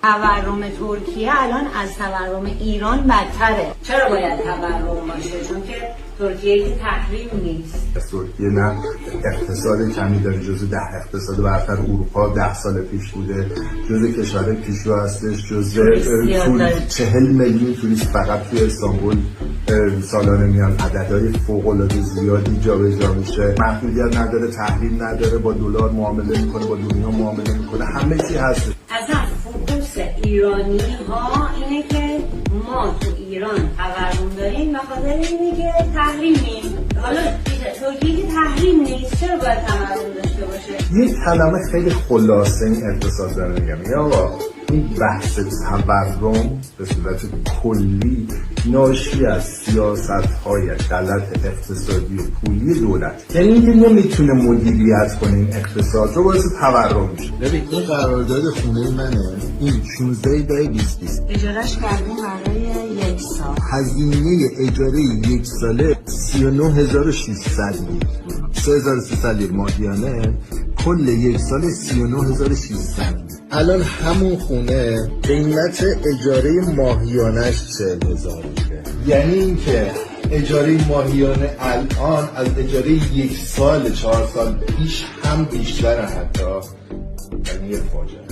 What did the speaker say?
تورم ترکیه الان از تورم ایران بدتره. چرا باید تورم باشه؟ چون که ترکیه که تحریم نیست. ترکیه نه اقتصاد کمی داره، جزو 10 اقتصاد برتر اروپا 10 سال پیش بوده، جزو کشور پیشرو هستش، جزو 40 میلیون توریست فقط توی استانبول سالانه میان. عددهای فوق‌العاده زیادی جابجا میشه، محدودیت نداره، تحریم نداره، با دلار معامله میکنه، با دنیا معامله میکنه، همه چی هست. اصلا فوکوس ایرانی ها اینه که ما تو ایران تورم داریم به خاطر اینه که تحریمیم. حالا ترکیه که تحریم نیست، چرا باید تورم داشته باشه؟ یک کلمه خیلی خلاصه این اقتصاد داره میگم، یا آقا این بحث تورم به صورت کلی ناشی از سیاست‌های غلط اقتصادی و پولی دولت، یعنی اینکه نمیتونه مدیریت کنه این اقتصاد رو، باعث تورم میشه. ببین این قرارداد خونه منه، این 16/2020 اجارهش کردیم برای 1 سال، هزینه اجاره 1 ساله 39600 لیره، 3300 لیره ماهیانه، کل 1 سال 39600. الان همون خونه قیمت اجاره ماهیانش 40000 میشه، یعنی اینکه اجاره ماهیانه الان از اجاره 1 سال 4 سال پیش هم بیشتره، حتی یعنی یه فاجعه.